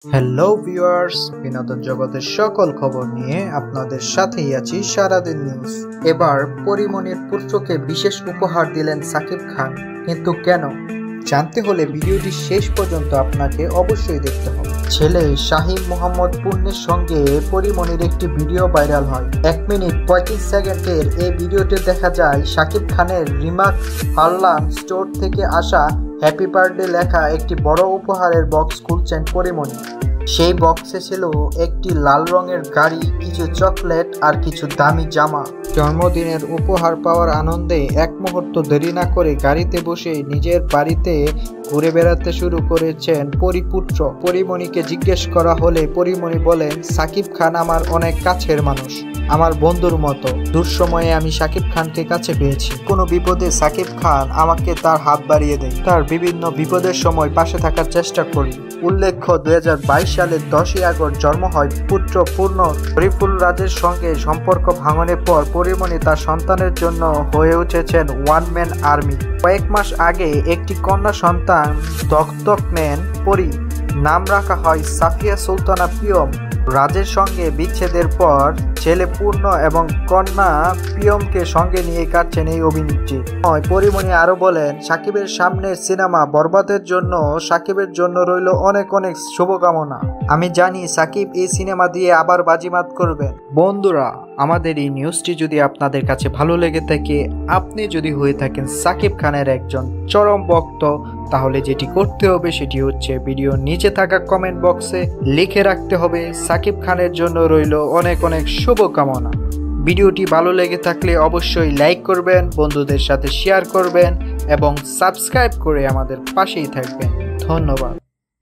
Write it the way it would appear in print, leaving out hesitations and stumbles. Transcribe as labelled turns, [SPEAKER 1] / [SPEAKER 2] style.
[SPEAKER 1] Hello viewers, বিনোদন জগতের সকল খবর নিয়ে আপনাদের সাথেই আছি সারাদিন নিউজ। এবার পরীমনির পুত্রকে বিশেষ উপহার দিলেন সাকিব খান, কিন্তু কেন জানতে হলে ভিডিওটি শেষ পর্যন্ত আপনাকে অবশ্যই দেখতে হবে। ছেলে শাহিন মোহাম্মদ পূর্ণের সঙ্গে পরীমনির একটি ভিডিও ভাইরাল হয়। 1 মিনিট 35 সেকেন্ডের এই ভিডিওতে দেখা যায় সাকিব খানের রিমাক হারলান স্টোর থেকে আসা হ্যাপি বার্থডে লেখা একটি বড় উপহারের বক্স খুলছেন পরীমনি। সেই বক্সে ছিল একটি লাল রঙের গাড়ি, কিছু চকলেট আর কিছু দামি জামা। জন্মদিনের উপহার পাওয়ার আনন্দে এক মুহূর্ত দেরি না করে গাড়িতে বসে নিজের বাড়িতে ঘুরে বেড়াতে শুরু করেছেন পরিপুত্র। পরীমনিকে জিজ্ঞেস করা হলে পরীমনি বলেন, সাকিব খান আমার অনেক কাছের মানুষ, আমার বন্ধুর মতো। দুঃসময়ে আমি সাকিব খানকে কাছে পেয়েছি। কোনো বিপদে সাকিব খান আমাকে তার হাত বাড়িয়ে দেয়, তার বিভিন্ন বিপদের সময় পাশে থাকার চেষ্টা করি। উল্লেখ্য, 2022 সালের 10ই আগস্ট জন্ম হয় পুত্র পূর্ণ। শরীফুল রাজের সঙ্গে সম্পর্ক ভাঙনের পর পরীমনি তার সন্তানের জন্য হয়ে উঠেছেন ওয়ান ম্যান আর্মি। কয়েক মাস আগে একটি কন্যা সন্তান দত্তক নেন পরী। নাম রাখা হয় সাফিয়া সুলতানা পিয়ম। রাজের সঙ্গে বিচ্ছেদের পর ছেলে পূর্ণ এবং কন্যা পিয়মকে সঙ্গে নিয়ে কাটছেন এই অভিনেত্রী। পরীমনি আরো বলেন, সাকিবের সামনের সিনেমা বরবাদের জন্য সাকিবের জন্য রইল অনেক অনেক শুভকামনা। আমি জানি সাকিব এই সিনেমা দিয়ে আবার বাজিমাত করবেন। বন্ধুরা, আমাদের এই নিউজটি যদি আপনাদের কাছে ভালো লেগে থাকে, আপনি যদি হয়ে থাকেন সাকিব খানের একজন চরম ভক্ত, তাহলে যেটি করতে হবে সেটি হচ্ছে ভিডিওর নিচে থাকা কমেন্ট বক্সে লিখে রাখতে হবে সাকিব খানের জন্য রইল অনেক অনেক শুভকামনা। ভিডিওটি ভালো লেগে থাকলে অবশ্যই লাইক করবেন, বন্ধুদের সাথে শেয়ার করবেন এবং সাবস্ক্রাইব করে আমাদের পাশেই থাকবেন। ধন্যবাদ।